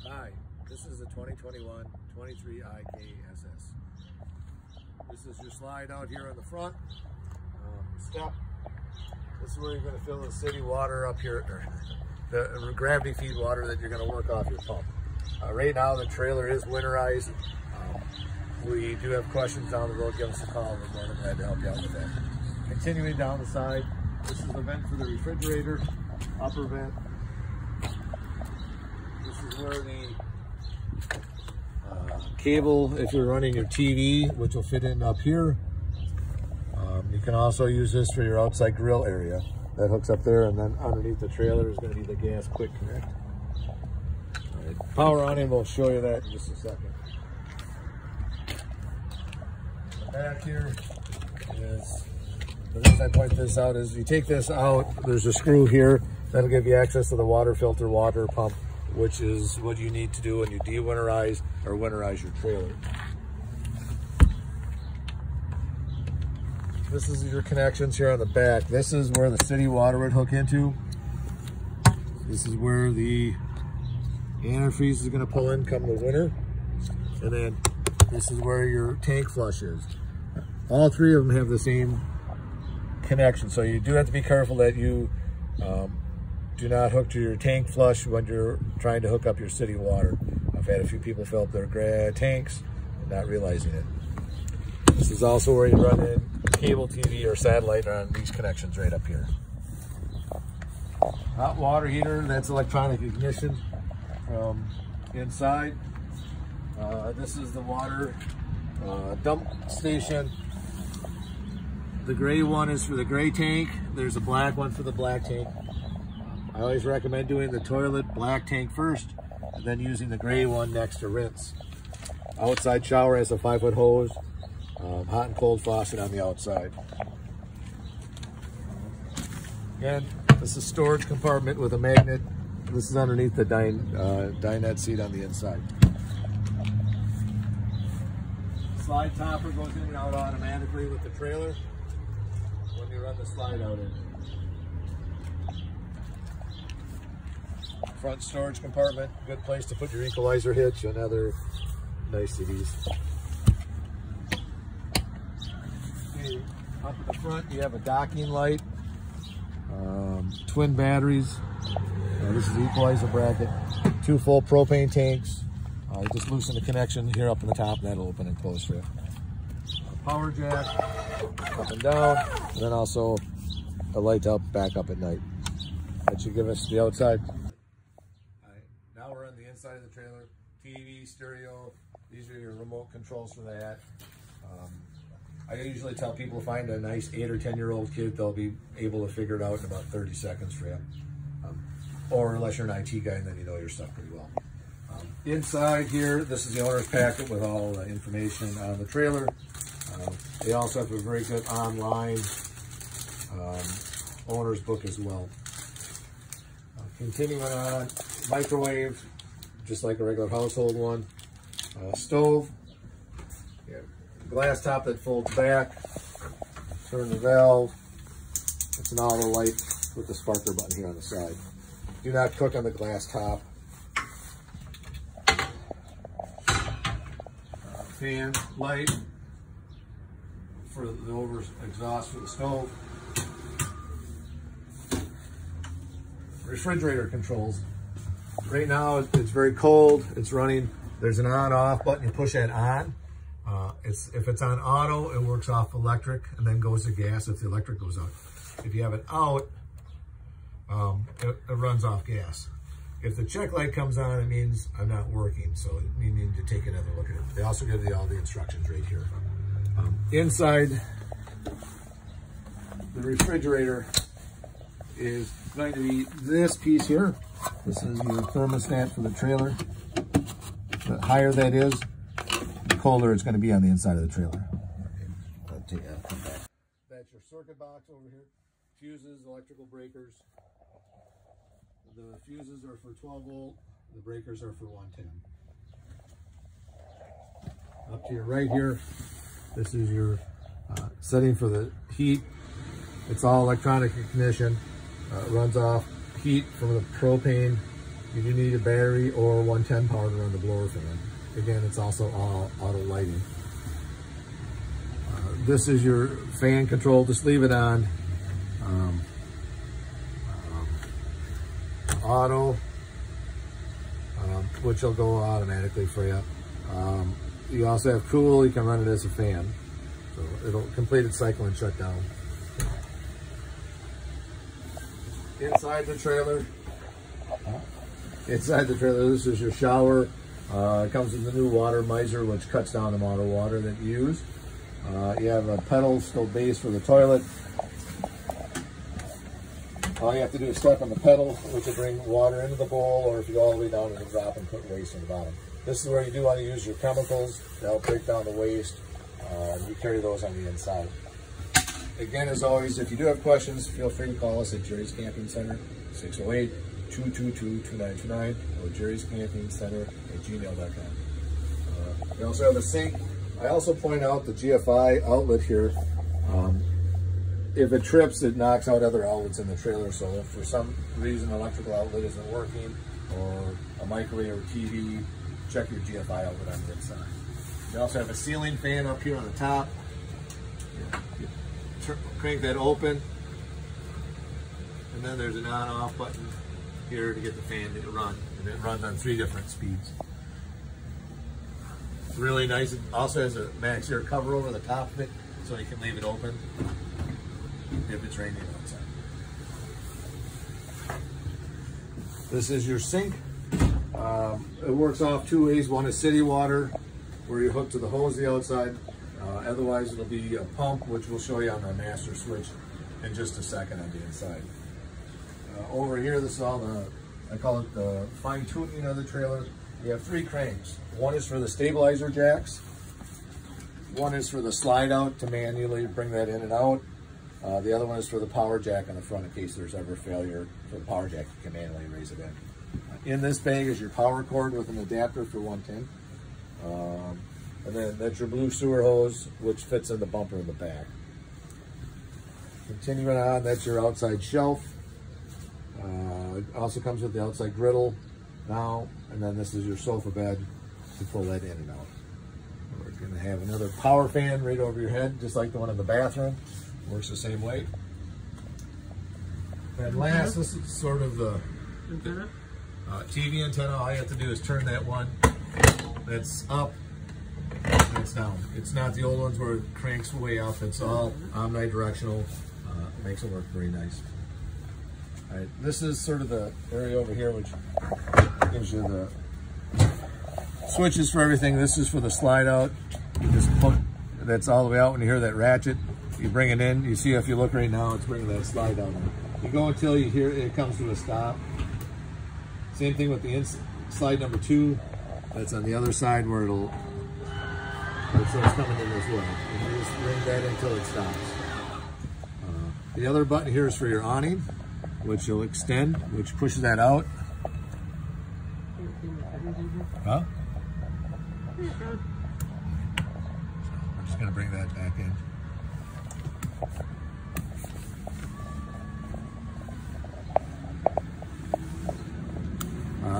Hi, this is the 2021 23 IKSS. This is your slide out here on the front. Step. This is where you're going to fill the city water up here, or the gravity feed water that you're going to work off your pump. Right now the trailer is winterized. We do have questions down the road. Give us a call. We're more than glad to help you out with that. Continuing down the side, this is the vent for the refrigerator, upper vent. This is where the cable, if you're running your TV, which will fit in up here. You can also use this for your outside grill area. That hooks up there, and then underneath the trailer is going to be the gas quick connect. All right, power on in, we'll show you that in just a second. The back here is, the reason I point this out is you take this out, there's a screw here that'll give you access to the water filter water pump, which is what you need to do when you de-winterize or winterize your trailer. This is your connections here on the back. This is where the city water would hook into. This is where the antifreeze is going to pull in come the winter. And then this is where your tank flush is. All three of them have the same connection. So you do have to be careful that you do not hook to your tank flush when you're trying to hook up your city water. I've had a few people fill up their tanks and not realizing it. This is also where you run in cable TV or satellite on these connections right up here. Hot water heater, that's electronic ignition from inside. This is the water dump station. The gray one is for the gray tank. There's a black one for the black tank. I always recommend doing the toilet black tank first, and then using the gray one next to rinse. Outside shower has a 5-foot hose. Hot and cold faucet on the outside. Again, this is storage compartment with a magnet. This is underneath the dinette seat on the inside. Slide topper goes in and out automatically with the trailer when you run the slide out in. Front storage compartment, good place to put your equalizer hitch and other niceties. Up at the front, you have a docking light, twin batteries. This is the equalizer bracket, 2 full propane tanks. You just loosen the connection here up in the top, and that'll open and close for you. Power jack, up and down, and then also a light up, back up at night. That should give us the outside. All right, now we're on the inside of the trailer. TV, stereo, these are your remote controls for that. I usually tell people find a nice 8 or 10-year-old kid, they'll be able to figure it out in about 30 seconds for you. Or unless you're an IT guy, and then you know your stuff pretty well. Inside here, this is the owner's packet with all the information on the trailer. They also have a very good online owner's book as well. Continuing on, microwave, just like a regular household one. Stove. Glass top that folds back, turn the valve. It's an auto light with the sparkler button here on the side. Do not cook on the glass top. Fan light for the over exhaust for the stove. Refrigerator controls. Right now it's very cold, it's running. There's an on-off button, you push that on. If it's on auto, it works off electric and then goes to gas if the electric goes out. If you have it out, it runs off gas. If the check light comes on, it means I'm not working, so you need to take another look at it. They also give you all the instructions right here. Inside the refrigerator is going to be this piece here. This is your thermostat for the trailer. The higher that is, the colder it's going to be on the inside of the trailer. That's your circuit box over here. Fuses, electrical breakers. The fuses are for 12 volt. The breakers are for 110. Up to your right here, this is your setting for the heat. It's all electronic ignition. It runs off heat from the propane You do need a battery or 110 power to run the blower fan. Again, it's also all auto lighting. This is your fan control. Just leave it on auto, which will go automatically for you. You also have cool. You can run it as a fan, so it'll complete its cycle and shut down. Inside the trailer, this is your shower. It comes with the new water miser, which cuts down the amount of water that you use. You have a pedal base for the toilet. All you have to do is step on the pedal, which will bring water into the bowl, or if you go all the way down, it'll drop and put waste in the bottom. This is where you do want to use your chemicals to help break down the waste. You carry those on the inside. Again, as always, if you do have questions, feel free to call us at Jerry's Camping Center, 608-222-2929, or jerryscampingcenter@gmail.com. We also have a sink. I also point out the GFI outlet here. If it trips, it knocks out other outlets in the trailer. So if for some reason an electrical outlet isn't working, or a microwave or TV, check your GFI outlet on the inside. We also have a ceiling fan up here on the top. You crank that open, and then there's an on-off button here to get the fan to run, and it runs on 3 different speeds. Really nice. It also has a max air cover over the top of it, so you can leave it open if it's raining outside. This is your sink. It works off 2 ways. One is city water, where you hook to the hose the outside. Otherwise, it'll be a pump, which we'll show you on our master switch in just a second on the inside. Over here, this is all I call it the fine tuning of the trailer. You have 3 cranks. One is for the stabilizer jacks. One is for the slide out to manually bring that in and out. The other one is for the power jack on the front in case there's ever failure for the power jack. You can manually raise it in. In this bag is your power cord with an adapter for 110. And then that's your blue sewer hose, which fits in the bumper in the back. Continuing on, that's your outside shelf. It also comes with the outside griddle now, and then this is your sofa bed to pull that in and out. We're going to have another power fan right over your head, just like the one in the bathroom. Works the same way. And last, this is sort of the TV antenna. All you have to do is turn that one that's up, that's down. It's not the old ones where it cranks way up. It's all omnidirectional. Makes it work very nice. All right, this is sort of the area over here which gives you the switches for everything. This is for the slide out. You just put, that's all the way out. When you hear that ratchet, you bring it in. You see, if you look right now, it's bringing that slide down. You go until you hear it comes to a stop. Same thing with the slide number 2. That's on the other side where so it's coming in as well. And you just ring that until it stops. The other button here is for your awning, which you'll extend, which pushes that out. Huh? I'm just going to bring that back in.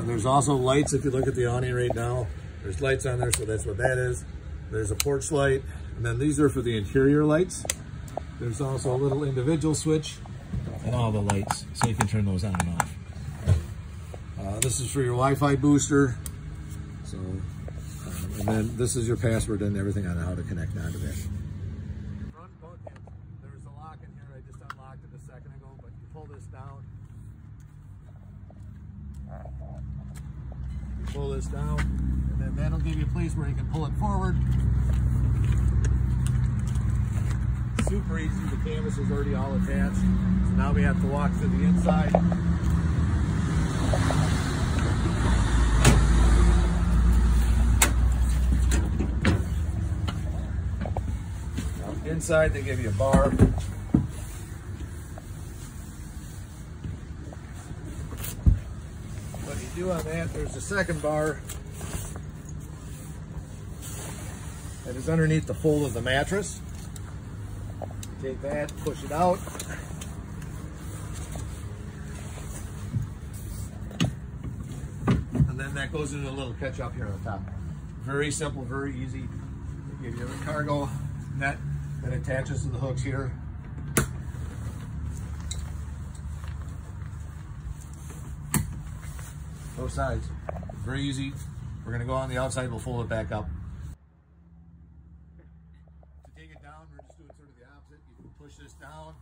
There's also lights. If you look at the awning right now, there's lights on there, so that's what that is. There's a porch light, and then these are for the interior lights. There's also a little individual switch and all the lights, so you can turn those on and off. This is for your Wi-Fi booster. So, and then this is your password and everything on how to connect onto that. Front bucket, there's a lock in here. I just unlocked it a second ago, but you pull this down. You pull this down, and then that'll give you a place where you can pull it forward. Super easy. The canvas is already all attached. So now we have to walk to the inside. Now inside they give you a bar. What you do on that, there's a second bar that is underneath the fold of the mattress. Take that, push it out. goes into a little catch up here on top. Very simple, very easy. Give you a cargo net that attaches to the hooks here. Both sides. Very easy. We're going to go on the outside, we'll fold it back up. To take it down, we're just doing sort of the opposite. You can push this down.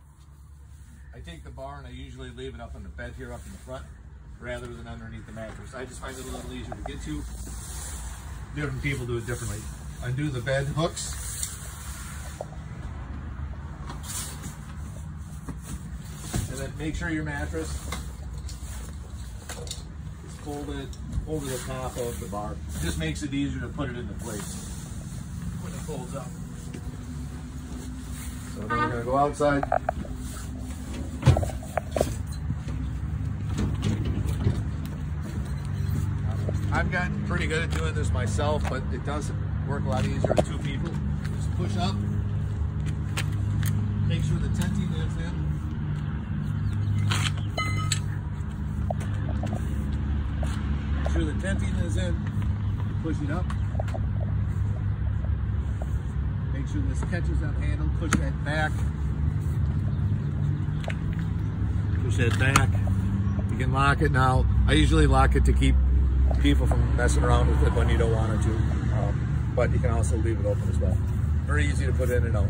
I take the bar and I usually leave it up on the bed here up in the front rather than underneath the mattress. I just find it a little easier to get to. Different people do it differently. Undo the bed hooks. And then make sure your mattress is folded over the top of the bar. It just makes it easier to put it into place when it folds up. So then we're going to go outside. I've gotten pretty good at doing this myself, but it does work a lot easier with two people. Just push up, make sure the tenting is in. Make sure the tenting is in, push it up. Make sure this catches that handle, push that back. Push that back. You can lock it now. I usually lock it to keep people from messing around with it when you don't want it to, but you can also leave it open as well. Very easy to put in and out.